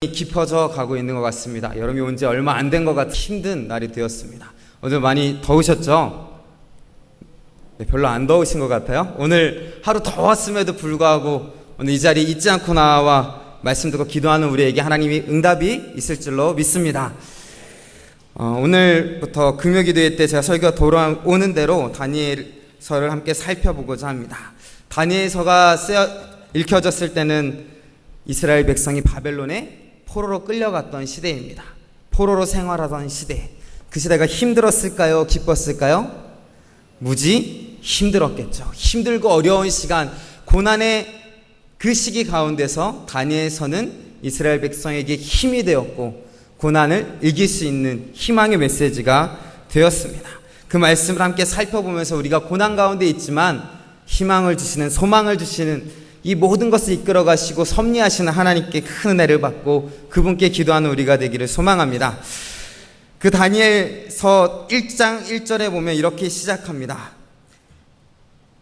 깊어져 가고 있는 것 같습니다. 여름이 온 지 얼마 안 된 것 같은 힘든 날이 되었습니다. 오늘 많이 더우셨죠? 네, 별로 안 더우신 것 같아요. 오늘 하루 더웠음에도 불구하고 오늘 이 자리에 잊지 않고 나와 말씀 듣고 기도하는 우리에게 하나님이 응답이 있을 줄로 믿습니다. 오늘부터 금요기도회 때 제가 설교가 돌아오는 대로 다니엘서를 함께 살펴보고자 합니다. 다니엘서가 읽혀졌을 때는 이스라엘 백성이 바벨론에 포로로 끌려갔던 시대입니다. 포로로 생활하던 시대. 그 시대가 힘들었을까요? 기뻤을까요? 무지 힘들었겠죠. 힘들고 어려운 시간, 고난의 그 시기 가운데서 다니엘서는 이스라엘 백성에게 힘이 되었고 고난을 이길 수 있는 희망의 메시지가 되었습니다. 그 말씀을 함께 살펴보면서 우리가 고난 가운데 있지만 희망을 주시는, 소망을 주시는 이 모든 것을 이끌어 가시고 섭리하시는 하나님께 큰 은혜를 받고 그분께 기도하는 우리가 되기를 소망합니다. 그 다니엘서 1장 1절에 보면 이렇게 시작합니다.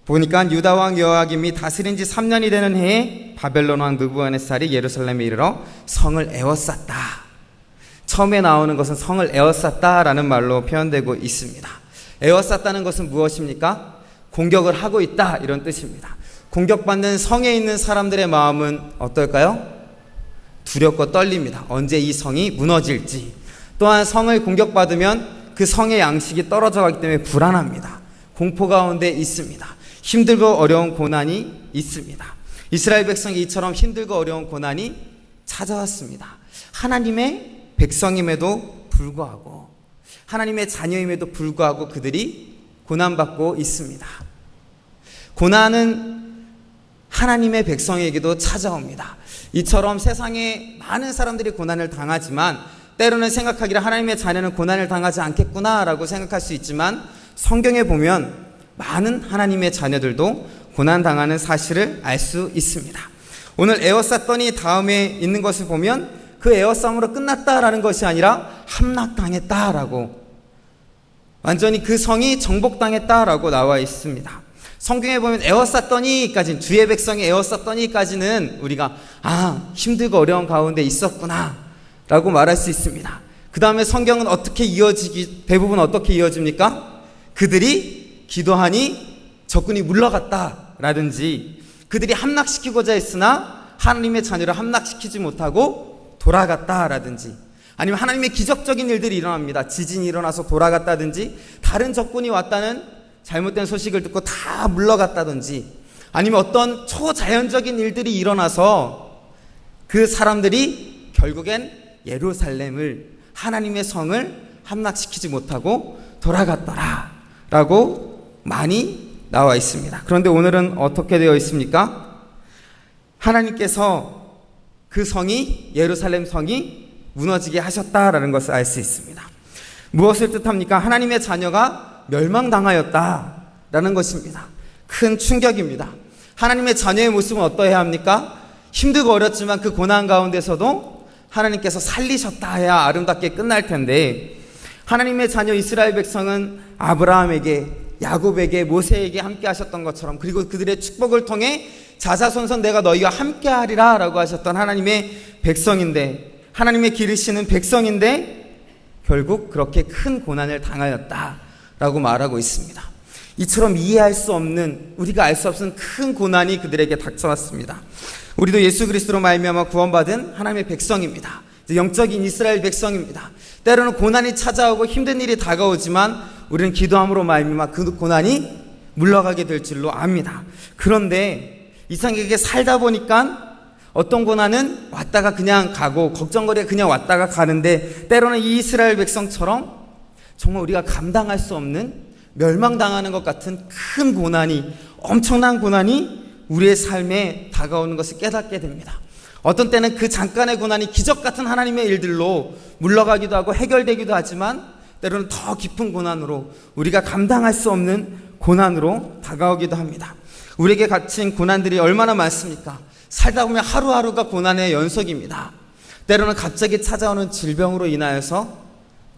보니까 유다 왕 여호야김이 다스린 지 3년이 되는 해에 바벨론 왕 느부갓네살이 예루살렘에 이르러 성을 에워쌌다. 처음에 나오는 것은 성을 에워쌌다라는 말로 표현되고 있습니다. 에워쌌다는 것은 무엇입니까? 공격을 하고 있다, 이런 뜻입니다. 공격받는 성에 있는 사람들의 마음은 어떨까요? 두렵고 떨립니다. 언제 이 성이 무너질지. 또한 성을 공격받으면 그 성의 양식이 떨어져 가기 때문에 불안합니다. 공포 가운데 있습니다. 힘들고 어려운 고난이 있습니다. 이스라엘 백성이 이처럼 힘들고 어려운 고난이 찾아왔습니다. 하나님의 백성임에도 불구하고, 하나님의 자녀임에도 불구하고 그들이 고난받고 있습니다. 고난은 하나님의 백성에게도 찾아옵니다. 이처럼 세상에 많은 사람들이 고난을 당하지만 때로는 생각하기를 하나님의 자녀는 고난을 당하지 않겠구나라고 생각할 수 있지만 성경에 보면 많은 하나님의 자녀들도 고난당하는 사실을 알 수 있습니다. 오늘 에워쌌더니 다음에 있는 것을 보면 그 에워싸움으로 끝났다라는 것이 아니라 함락당했다라고, 완전히 그 성이 정복당했다라고 나와 있습니다. 성경에 보면 에워쌌더니까지는, 주의 백성이 에워쌌더니까지는 우리가 힘들고 어려운 가운데 있었구나 라고 말할 수 있습니다. 그 다음에 성경은 대부분 어떻게 이어집니까? 그들이 기도하니 적군이 물러갔다 라든지, 그들이 함락시키고자 했으나 하나님의 자녀를 함락시키지 못하고 돌아갔다 라든지, 아니면 하나님의 기적적인 일들이 일어납니다. 지진이 일어나서 돌아갔다든지, 다른 적군이 왔다는 잘못된 소식을 듣고 다 물러갔다든지, 아니면 어떤 초자연적인 일들이 일어나서 그 사람들이 결국엔 예루살렘을, 하나님의 성을 함락시키지 못하고 돌아갔더라 라고 많이 나와 있습니다. 그런데 오늘은 어떻게 되어 있습니까? 하나님께서 그 성이, 예루살렘 성이 무너지게 하셨다라는 것을 알 수 있습니다. 무엇을 뜻합니까? 하나님의 자녀가 멸망당하였다라는 것입니다. 큰 충격입니다. 하나님의 자녀의 모습은 어떠해야 합니까? 힘들고 어렵지만 그 고난 가운데서도 하나님께서 살리셨다 해야 아름답게 끝날 텐데, 하나님의 자녀 이스라엘 백성은 아브라함에게, 야곱에게, 모세에게 함께 하셨던 것처럼, 그리고 그들의 축복을 통해 자자손손 내가 너희와 함께 하리라 라고 하셨던 하나님의 백성인데, 하나님의 기르시는 백성인데 결국 그렇게 큰 고난을 당하였다 라고 말하고 있습니다. 이처럼 이해할 수 없는, 우리가 알 수 없는 큰 고난이 그들에게 닥쳐왔습니다. 우리도 예수 그리스도로 말미암아 구원받은 하나님의 백성입니다. 영적인 이스라엘 백성입니다. 때로는 고난이 찾아오고 힘든 일이 다가오지만 우리는 기도함으로 말미암아 그 고난이 물러가게 될 줄로 압니다. 그런데 이상하게 살다 보니까 어떤 고난은 왔다가 그냥 가고, 걱정거리가 그냥 왔다가 가는데, 때로는 이 이스라엘 백성처럼 정말 우리가 감당할 수 없는, 멸망당하는 것 같은 큰 고난이, 엄청난 고난이 우리의 삶에 다가오는 것을 깨닫게 됩니다. 어떤 때는 그 잠깐의 고난이 기적 같은 하나님의 일들로 물러가기도 하고 해결되기도 하지만, 때로는 더 깊은 고난으로, 우리가 감당할 수 없는 고난으로 다가오기도 합니다. 우리에게 닥친 고난들이 얼마나 많습니까? 살다 보면 하루하루가 고난의 연속입니다. 때로는 갑자기 찾아오는 질병으로 인하여서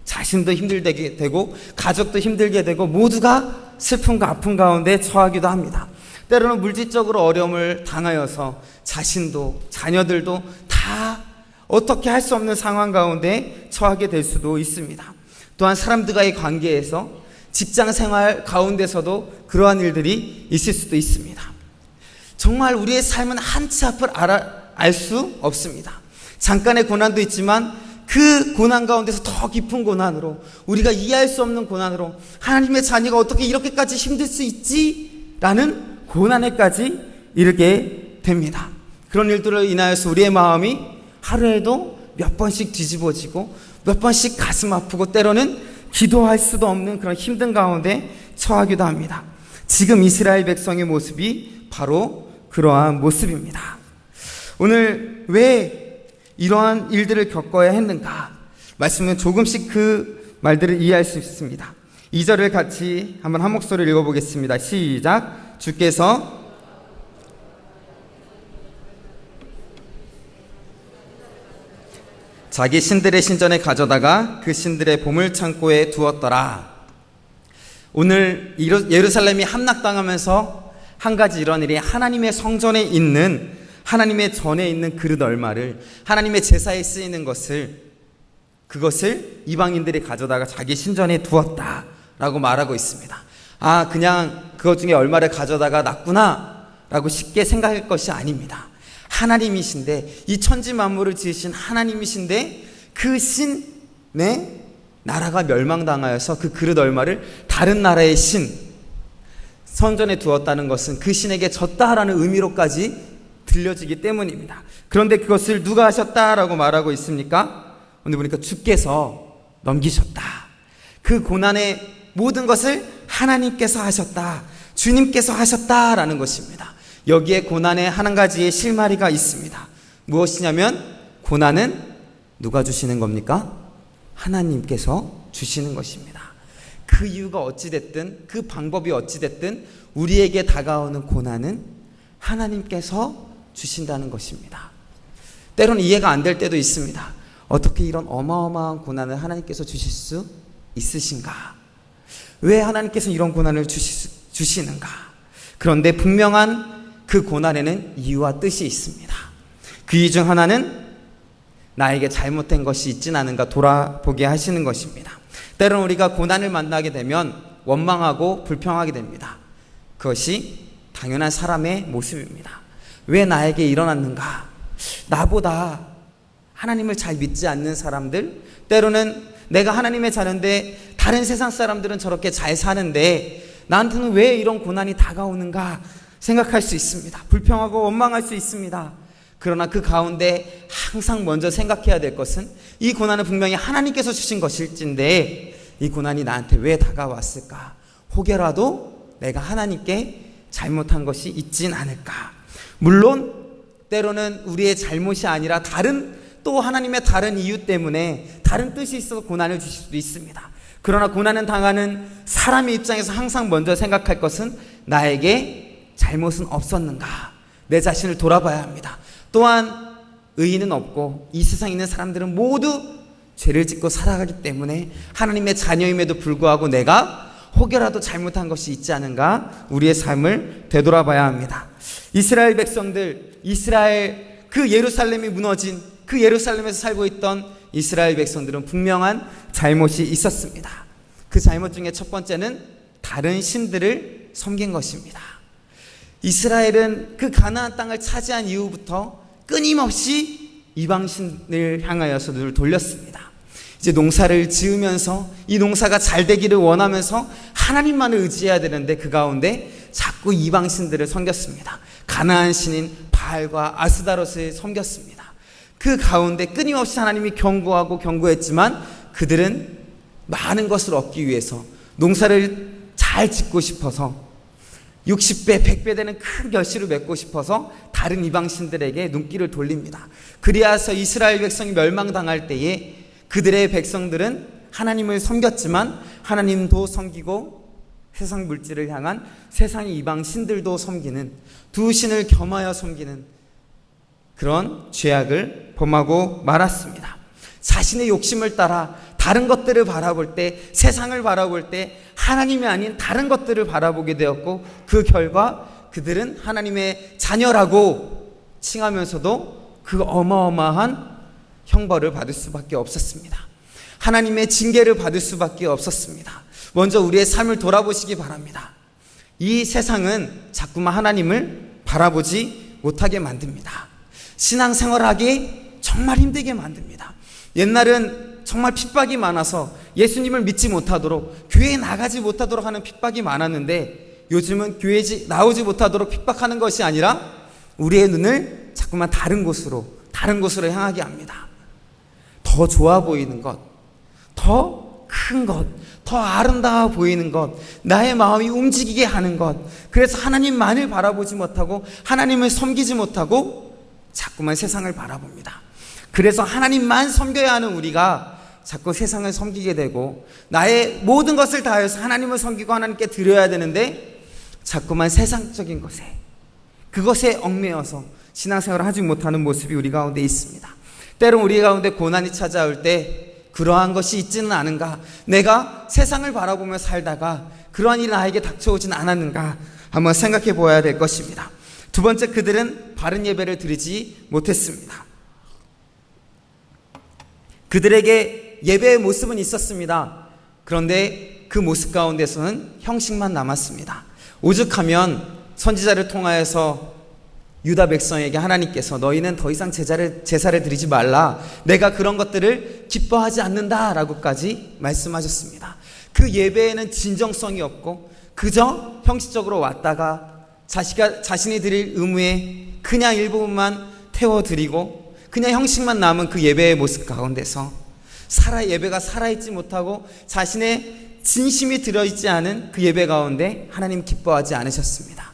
자신도 힘들게 되고 가족도 힘들게 되고 모두가 슬픔과 아픔 가운데 처하기도 합니다. 때로는 물질적으로 어려움을 당하여서 자신도 자녀들도 다 어떻게 할 수 없는 상황 가운데 처하게 될 수도 있습니다. 또한 사람들과의 관계에서 직장 생활 가운데서도 그러한 일들이 있을 수도 있습니다. 정말 우리의 삶은 한치 앞을 알 수 없습니다. 잠깐의 고난도 있지만 그 고난 가운데서 더 깊은 고난으로, 우리가 이해할 수 없는 고난으로, 하나님의 자녀가 어떻게 이렇게까지 힘들 수 있지? 라는 고난에까지 이르게 됩니다. 그런 일들로 인하여서 우리의 마음이 하루에도 몇 번씩 뒤집어지고 몇 번씩 가슴 아프고 때로는 기도할 수도 없는 그런 힘든 가운데 처하기도 합니다. 지금 이스라엘 백성의 모습이 바로 그러한 모습입니다. 오늘 왜 이러한 일들을 겪어야 했는가? 말씀은 조금씩 그 말들을 이해할 수 있습니다. 2절을 같이 한번 한 목소리를 읽어보겠습니다. 시작. 주께서 자기 신들의 신전에 가져다가 그 신들의 보물창고에 두었더라. 오늘 예루살렘이 함락당하면서 한 가지 이런 일이, 하나님의 성전에 있는, 하나님의 전에 있는 그릇 얼마를, 하나님의 제사에 쓰이는 그것을 이방인들이 가져다가 자기 신전에 두었다라고 말하고 있습니다. 아, 그냥 그것 중에 얼마를 가져다가 놨구나 라고 쉽게 생각할 것이 아닙니다. 하나님이신데, 이 천지 만물을 지으신 하나님이신데, 그 신의 나라가 멸망당하여서 그 그릇 얼마를 다른 나라의 신 성전에 두었다는 것은 그 신에게 졌다라는 의미로까지 들려지기 때문입니다. 그런데 그것을 누가 하셨다라고 말하고 있습니까? 오늘 보니까 주께서 넘기셨다. 그 고난의 모든 것을 하나님께서 하셨다, 주님께서 하셨다라는 것입니다. 여기에 고난에 한 가지의 실마리가 있습니다. 무엇이냐면, 고난은 누가 주시는 겁니까? 하나님께서 주시는 것입니다. 그 이유가 어찌됐든, 그 방법이 어찌됐든 우리에게 다가오는 고난은 하나님께서 주신다는 것입니다. 때로는 이해가 안 될 때도 있습니다. 어떻게 이런 어마어마한 고난을 하나님께서 주실 수 있으신가? 왜 하나님께서 이런 고난을 주시는가? 그런데 분명한 그 고난에는 이유와 뜻이 있습니다. 그 이유 중 하나는 나에게 잘못된 것이 있진 않은가 돌아보게 하시는 것입니다. 때로는 우리가 고난을 만나게 되면 원망하고 불평하게 됩니다. 그것이 당연한 사람의 모습입니다. 왜 나에게 일어났는가? 나보다 하나님을 잘 믿지 않는 사람들, 때로는 내가 하나님의 자녀인데 다른 세상 사람들은 저렇게 잘 사는데 나한테는 왜 이런 고난이 다가오는가 생각할 수 있습니다. 불평하고 원망할 수 있습니다. 그러나 그 가운데 항상 먼저 생각해야 될 것은, 이 고난은 분명히 하나님께서 주신 것일진데 이 고난이 나한테 왜 다가왔을까? 혹여라도 내가 하나님께 잘못한 것이 있진 않을까? 물론 때로는 우리의 잘못이 아니라 또 하나님의 다른 이유 때문에 다른 뜻이 있어서 고난을 주실 수도 있습니다. 그러나 고난을 당하는 사람의 입장에서 항상 먼저 생각할 것은, 나에게 잘못은 없었는가? 내 자신을 돌아봐야 합니다. 또한 의인은 없고 이 세상에 있는 사람들은 모두 죄를 짓고 살아가기 때문에 하나님의 자녀임에도 불구하고 내가 혹여라도 잘못한 것이 있지 않은가, 우리의 삶을 되돌아봐야 합니다. 이스라엘 백성들, 그 예루살렘이 무너진 그 예루살렘에서 살고 있던 이스라엘 백성들은 분명한 잘못이 있었습니다. 그 잘못 중에 첫 번째는 다른 신들을 섬긴 것입니다. 이스라엘은 그 가나안 땅을 차지한 이후부터 끊임없이 이방신을 향하여서 눈을 돌렸습니다. 이제 농사를 지으면서 이 농사가 잘 되기를 원하면서 하나님만을 의지해야 되는데 그 가운데 자꾸 이방신들을 섬겼습니다. 가나안 신인 바알과 아스다롯을 섬겼습니다. 그 가운데 끊임없이 하나님이 경고했지만 그들은 많은 것을 얻기 위해서, 농사를 잘 짓고 싶어서, 60배, 100배 되는 큰 결실을 맺고 싶어서 다른 이방신들에게 눈길을 돌립니다. 그리하여서 이스라엘 백성이 멸망당할 때에 그들의 백성들은 하나님을 섬겼지만 하나님도 섬기고 세상 물질을 향한 세상의 이방신들도 섬기는, 두 신을 겸하여 섬기는 그런 죄악을 범하고 말았습니다. 자신의 욕심을 따라 다른 것들을 바라볼 때, 세상을 바라볼 때 하나님이 아닌 다른 것들을 바라보게 되었고, 그 결과 그들은 하나님의 자녀라고 칭하면서도 그 어마어마한 형벌을 받을 수밖에 없었습니다. 하나님의 징계를 받을 수밖에 없었습니다. 먼저 우리의 삶을 돌아보시기 바랍니다. 이 세상은 자꾸만 하나님을 바라보지 못하게 만듭니다. 신앙생활하기 정말 힘들게 만듭니다. 옛날은 정말 핍박이 많아서 예수님을 믿지 못하도록, 교회에 나가지 못하도록 하는 핍박이 많았는데, 요즘은 교회에 나오지 못하도록 핍박하는 것이 아니라 우리의 눈을 자꾸만 다른 곳으로 향하게 합니다. 더 좋아 보이는 것, 더 큰 것, 더 아름다워 보이는 것, 나의 마음이 움직이게 하는 것, 그래서 하나님만을 바라보지 못하고 하나님을 섬기지 못하고 자꾸만 세상을 바라봅니다. 그래서 하나님만 섬겨야 하는 우리가 자꾸 세상을 섬기게 되고, 나의 모든 것을 다해서 하나님을 섬기고 하나님께 드려야 되는데 자꾸만 세상적인 것에, 그것에 얽매여서 신앙생활을 하지 못하는 모습이 우리 가운데 있습니다. 때론 우리 가운데 고난이 찾아올 때 그러한 것이 있지는 않은가, 내가 세상을 바라보며 살다가 그러한 일이 나에게 닥쳐오진 않았는가 한번 생각해 보아야 될 것입니다. 두 번째, 그들은 바른 예배를 드리지 못했습니다. 그들에게 예배의 모습은 있었습니다. 그런데 그 모습 가운데서는 형식만 남았습니다. 오죽하면 선지자를 통하여서 유다 백성에게 하나님께서 너희는 더 이상 제사를 드리지 말라, 내가 그런 것들을 기뻐하지 않는다라고까지 말씀하셨습니다. 그 예배에는 진정성이 없고 그저 형식적으로 왔다가 자신이 드릴 의무에 그냥 일부분만 태워드리고 그냥 형식만 남은 그 예배의 모습 가운데서 예배가 살아있지 못하고 자신의 진심이 들어있지 않은 그 예배 가운데 하나님 기뻐하지 않으셨습니다.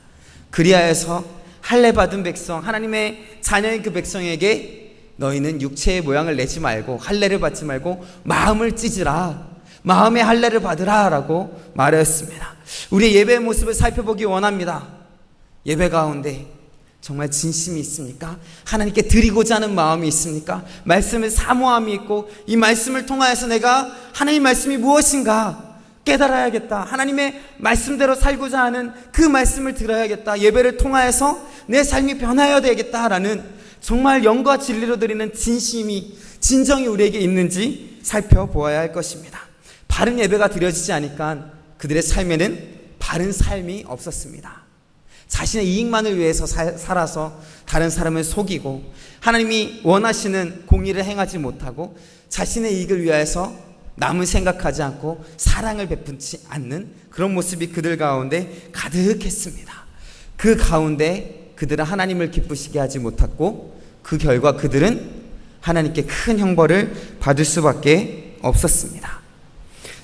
그리하여서 할례 받은 백성, 하나님의 자녀인 그 백성에게 너희는 육체의 모양을 내지 말고 할례를 받지 말고 마음을 찢으라, 마음의 할례를 받으라 라고 말하였습니다. 우리의 예배의 모습을 살펴보기 원합니다. 예배 가운데 정말 진심이 있습니까? 하나님께 드리고자 하는 마음이 있습니까? 말씀을 사모함이 있고 이 말씀을 통하여서 내가 하나님의 말씀이 무엇인가 깨달아야겠다, 하나님의 말씀대로 살고자 하는 그 말씀을 들어야겠다, 예배를 통하여서 내 삶이 변화해야 되겠다라는 정말 영과 진리로 드리는 진정이 우리에게 있는지 살펴보아야 할 것입니다. 바른 예배가 드려지지 않으니까 그들의 삶에는 바른 삶이 없었습니다. 자신의 이익만을 위해서 살아서 다른 사람을 속이고 하나님이 원하시는 공의를 행하지 못하고 자신의 이익을 위하여서 남을 생각하지 않고 사랑을 베푼지 않는 그런 모습이 그들 가운데 가득했습니다. 그 가운데 그들은 하나님을 기쁘시게 하지 못했고 그 결과 그들은 하나님께 큰 형벌을 받을 수밖에 없었습니다.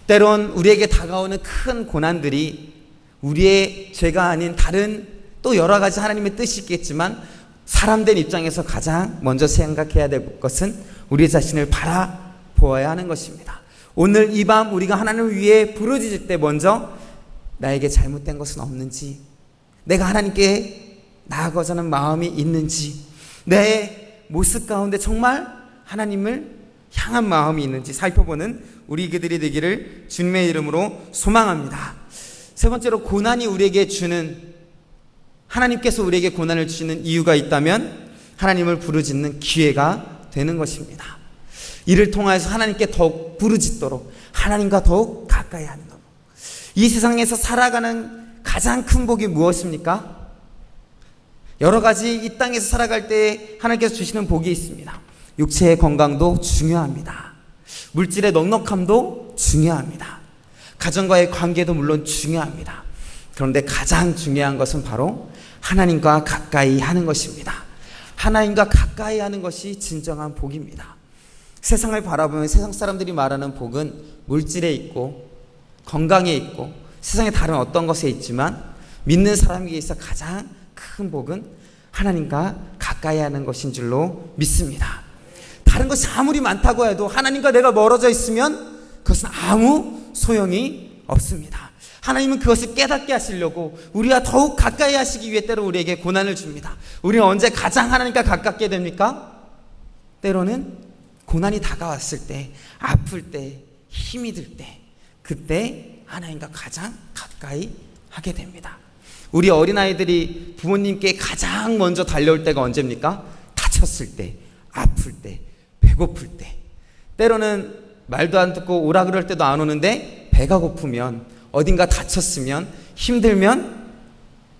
때론 우리에게 다가오는 큰 고난들이 우리의 죄가 아닌 다른 또 여러 가지 하나님의 뜻이 있겠지만 사람된 입장에서 가장 먼저 생각해야 될 것은 우리 자신을 바라보아야 하는 것입니다. 오늘 이 밤 우리가 하나님을 위해 부르짖을 때 먼저 나에게 잘못된 것은 없는지, 내가 하나님께 나아가고자 하는 마음이 있는지, 내 모습 가운데 정말 하나님을 향한 마음이 있는지 살펴보는 우리 그들이 되기를 주님의 이름으로 소망합니다. 세 번째로, 고난이 우리에게 주는, 하나님께서 우리에게 고난을 주시는 이유가 있다면 하나님을 부르짖는 기회가 되는 것입니다. 이를 통하여서 하나님께 더욱 부르짖도록, 하나님과 더욱 가까이 하는 것. 이 세상에서 살아가는 가장 큰 복이 무엇입니까? 여러 가지 이 땅에서 살아갈 때 하나님께서 주시는 복이 있습니다. 육체의 건강도 중요합니다. 물질의 넉넉함도 중요합니다. 가정과의 관계도 물론 중요합니다. 그런데 가장 중요한 것은 바로 하나님과 가까이 하는 것입니다. 하나님과 가까이 하는 것이 진정한 복입니다. 세상을 바라보면 세상 사람들이 말하는 복은 물질에 있고 건강에 있고 세상의 다른 어떤 것에 있지만 믿는 사람에게 있어 가장 큰 복은 하나님과 가까이 하는 것인 줄로 믿습니다. 다른 것이 아무리 많다고 해도 하나님과 내가 멀어져 있으면 그것은 아무 소용이 없습니다. 하나님은 그것을 깨닫게 하시려고 우리와 더욱 가까이 하시기 위해 때로 우리에게 고난을 줍니다. 우리는 언제 가장 하나님과 가깝게 됩니까? 때로는 고난이 다가왔을 때, 아플 때, 힘이 들 때, 그때 하나님과 가장 가까이 하게 됩니다. 우리 어린아이들이 부모님께 가장 먼저 달려올 때가 언제입니까? 다쳤을 때, 아플 때, 배고플 때, 때로는 말도 안 듣고 오라 그럴 때도 안 오는데 배가 고프면, 어딘가 다쳤으면, 힘들면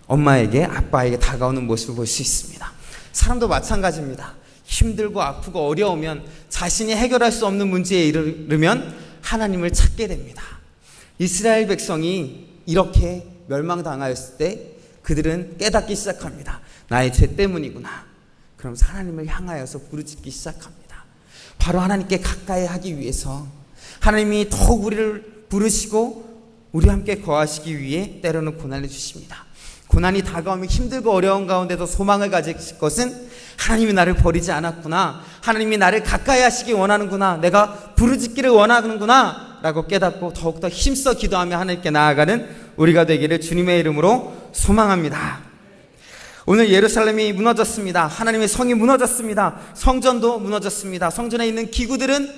엄마에게, 아빠에게 다가오는 모습을 볼 수 있습니다. 사람도 마찬가지입니다. 힘들고 아프고 어려우면, 자신이 해결할 수 없는 문제에 이르면 하나님을 찾게 됩니다. 이스라엘 백성이 이렇게 멸망당하였을 때 그들은 깨닫기 시작합니다. 나의 죄 때문이구나. 그러면서 하나님을 향하여서 부르짖기 시작합니다. 바로 하나님께 가까이 하기 위해서, 하나님이 더욱 우리를 부르시고 우리와 함께 거하시기 위해 때로는 고난을 주십니다. 고난이 다가오면 힘들고 어려운 가운데도 소망을 가질 것은, 하나님이 나를 버리지 않았구나, 하나님이 나를 가까이 하시기 원하는구나, 내가 부르짖기를 원하는구나 라고 깨닫고 더욱더 힘써 기도하며 하나님께 나아가는 우리가 되기를 주님의 이름으로 소망합니다. 오늘 예루살렘이 무너졌습니다. 하나님의 성이 무너졌습니다. 성전도 무너졌습니다. 성전에 있는 기구들은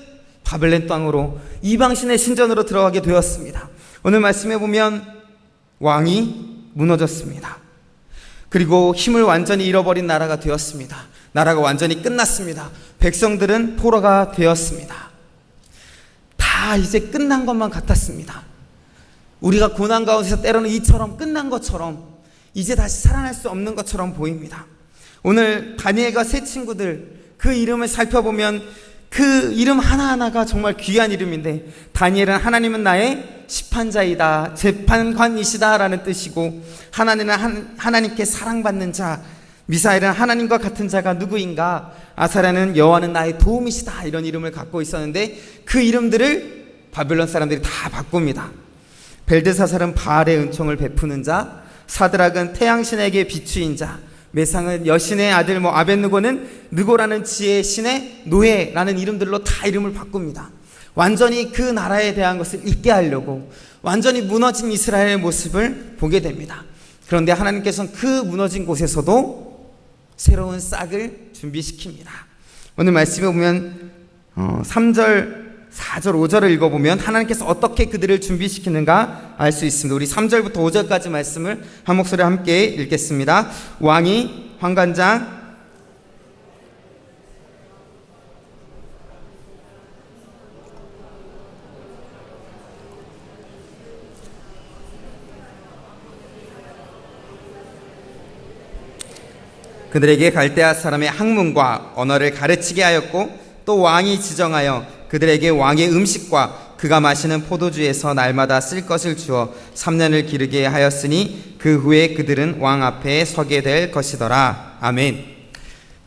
바벨론 땅으로, 이방신의 신전으로 들어가게 되었습니다. 오늘 말씀해 보면 왕이 무너졌습니다. 그리고 힘을 완전히 잃어버린 나라가 되었습니다. 나라가 완전히 끝났습니다. 백성들은 포로가 되었습니다. 다 이제 끝난 것만 같았습니다. 우리가 고난 가운데서 때로는 이처럼 끝난 것처럼, 이제 다시 살아날 수 없는 것처럼 보입니다. 오늘 다니엘과 세 친구들, 그 이름을 살펴보면 그 이름 하나하나가 정말 귀한 이름인데, 다니엘은 하나님은 나의 심판자이다, 재판관이시다 라는 뜻이고, 하나님은 하나님께 사랑받는 자, 미사엘은 하나님과 같은 자가 누구인가, 아사랴는 여호와는 나의 도움이시다, 이런 이름을 갖고 있었는데 그 이름들을 바벨론 사람들이 다 바꿉니다. 벨드사살은 바알의 은총을 베푸는 자, 사드락은 태양신에게 비추인 자, 메상은 여신의 아들, 아벳느고는 느고라는 지혜의 신의 노예라는 이름들로 다 이름을 바꿉니다. 완전히 그 나라에 대한 것을 잊게 하려고 완전히 무너진 이스라엘의 모습을 보게 됩니다. 그런데 하나님께서는 그 무너진 곳에서도 새로운 싹을 준비시킵니다. 오늘 말씀에 보면 3절, 4절, 5절을 읽어보면 하나님께서 어떻게 그들을 준비시키는가 알 수 있습니다. 우리 3절부터 5절까지 말씀을 한 목소리 함께 읽겠습니다. 왕이 환관장 그들에게 갈대아 사람의 학문과 언어를 가르치게 하였고, 또 왕이 지정하여 그들에게 왕의 음식과 그가 마시는 포도주에서 날마다 쓸 것을 주어 3년을 기르게 하였으니 그 후에 그들은 왕 앞에 서게 될 것이더라. 아멘.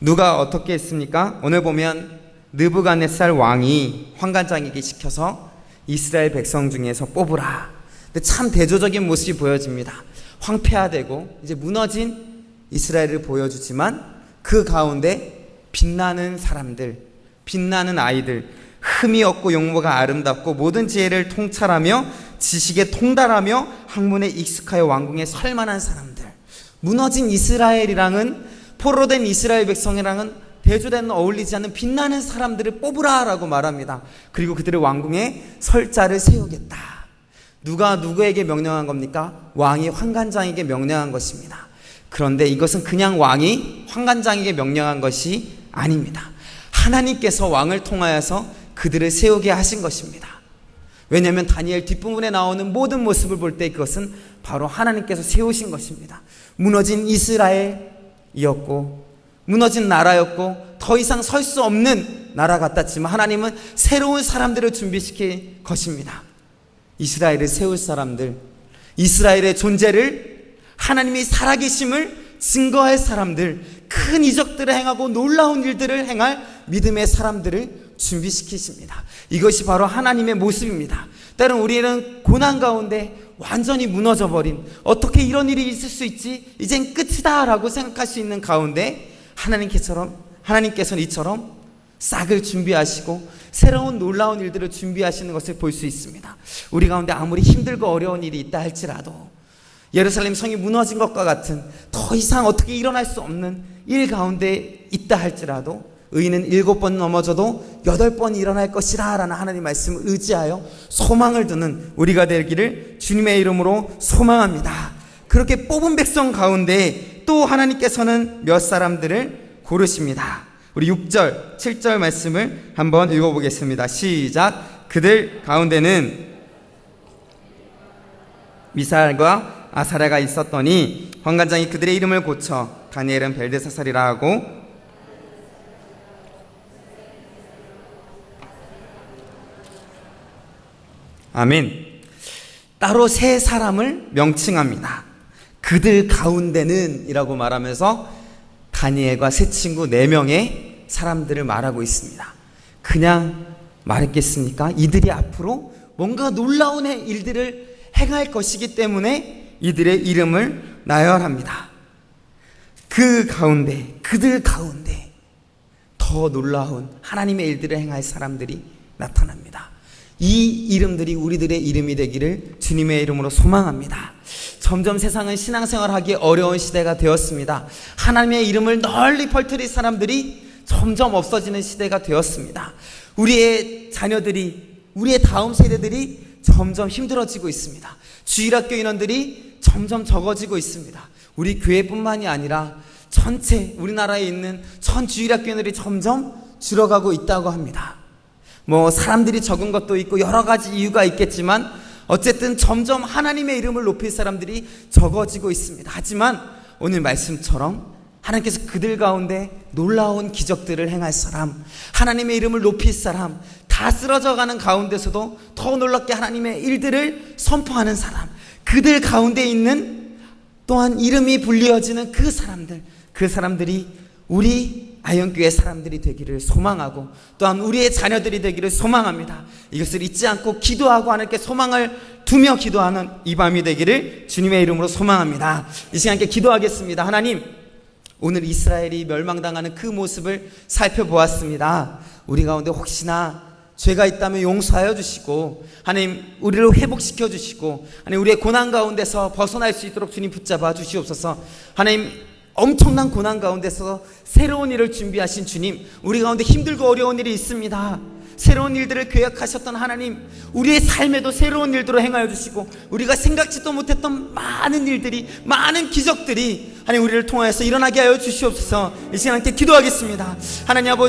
누가 어떻게 했습니까? 오늘 보면 느부갓네살 왕이 환관장에게 시켜서 이스라엘 백성 중에서 뽑으라. 근데 참 대조적인 모습이 보여집니다. 황폐화되고 이제 무너진 이스라엘을 보여주지만 그 가운데 빛나는 사람들, 빛나는 아이들, 흠이 없고 용모가 아름답고 모든 지혜를 통찰하며 지식에 통달하며 학문에 익숙하여 왕궁에 설 만한 사람들, 무너진 이스라엘이랑은, 포로된 이스라엘 백성이랑은 대조되는, 어울리지 않는 빛나는 사람들을 뽑으라 라고 말합니다. 그리고 그들을 왕궁에 설 자를 세우겠다. 누가 누구에게 명령한 겁니까? 왕이 환관장에게 명령한 것입니다. 그런데 이것은 그냥 왕이 환관장에게 명령한 것이 아닙니다. 하나님께서 왕을 통하여서 그들을 세우게 하신 것입니다. 왜냐하면 다니엘 뒷부분에 나오는 모든 모습을 볼 때 그것은 바로 하나님께서 세우신 것입니다. 무너진 이스라엘이었고, 무너진 나라였고, 더 이상 설 수 없는 나라 같았지만 하나님은 새로운 사람들을 준비시킬 것입니다. 이스라엘을 세울 사람들, 이스라엘의 존재를, 하나님이 살아계심을 증거할 사람들, 큰 이적들을 행하고 놀라운 일들을 행할 믿음의 사람들을 준비시키십니다. 이것이 바로 하나님의 모습입니다. 때론 우리는 고난 가운데 완전히 무너져버린, 어떻게 이런 일이 있을 수 있지? 이젠 끝이다 라고 생각할 수 있는 가운데 하나님께서는 이처럼 싹을 준비하시고 새로운 놀라운 일들을 준비하시는 것을 볼 수 있습니다. 우리 가운데 아무리 힘들고 어려운 일이 있다 할지라도, 예루살렘 성이 무너진 것과 같은 더 이상 어떻게 일어날 수 없는 일 가운데 있다 할지라도, 의인은 7번 넘어져도 8번 일어날 것이라 라는 하나님 말씀을 의지하여 소망을 두는 우리가 되기를 주님의 이름으로 소망합니다. 그렇게 뽑은 백성 가운데 또 하나님께서는 몇 사람들을 고르십니다. 우리 6절, 7절 말씀을 한번 읽어보겠습니다. 시작. 그들 가운데는 미사엘과 아사랴가 있었더니 환관장이 그들의 이름을 고쳐 다니엘은 벨드사살이라 하고 아멘. 따로 세 사람을 명칭합니다. 그들 가운데는 이라고 말하면서 다니엘과 세 친구 4명의 사람들을 말하고 있습니다. 그냥 말했겠습니까? 이들이 앞으로 뭔가 놀라운 일들을 행할 것이기 때문에 이들의 이름을 나열합니다. 그 가운데, 그들 가운데 더 놀라운 하나님의 일들을 행할 사람들이 나타납니다. 이 이름들이 우리들의 이름이 되기를 주님의 이름으로 소망합니다. 점점 세상은 신앙생활하기 어려운 시대가 되었습니다. 하나님의 이름을 널리 퍼뜨릴 사람들이 점점 없어지는 시대가 되었습니다. 우리의 자녀들이, 우리의 다음 세대들이 점점 힘들어지고 있습니다. 주일학교 인원들이 점점 적어지고 있습니다. 우리 교회뿐만이 아니라 전체 우리나라에 있는 전 주일학교 인원들이 점점 줄어가고 있다고 합니다. 사람들이 적은 것도 있고 여러 가지 이유가 있겠지만 어쨌든 점점 하나님의 이름을 높일 사람들이 적어지고 있습니다. 하지만 오늘 말씀처럼 하나님께서 그들 가운데 놀라운 기적들을 행할 사람, 하나님의 이름을 높일 사람, 다 쓰러져가는 가운데서도 더 놀랍게 하나님의 일들을 선포하는 사람, 그들 가운데 있는 또한 이름이 불리어지는 그 사람들이 우리 아현교회 사람들이 되기를 소망하고 또한 우리의 자녀들이 되기를 소망합니다. 이것을 잊지 않고 기도하고 하나님께 소망을 두며 기도하는 이 밤이 되기를 주님의 이름으로 소망합니다. 이 시간 함께 기도하겠습니다. 하나님, 오늘 이스라엘이 멸망당하는 그 모습을 살펴보았습니다. 우리 가운데 혹시나 죄가 있다면 용서하여 주시고 하나님 우리를 회복시켜 주시고 하나님 우리의 고난 가운데서 벗어날 수 있도록 주님 붙잡아 주시옵소서. 하나님 엄청난 고난 가운데서 새로운 일을 준비하신 주님, 우리 가운데 힘들고 어려운 일이 있습니다. 새로운 일들을 계획하셨던 하나님, 우리의 삶에도 새로운 일들을 행하여 주시고 우리가 생각지도 못했던 많은 일들이, 많은 기적들이 하나님 우리를 통하여서 일어나게 하여 주시옵소서. 이 시간 함께 기도하겠습니다. 하나님 아버지,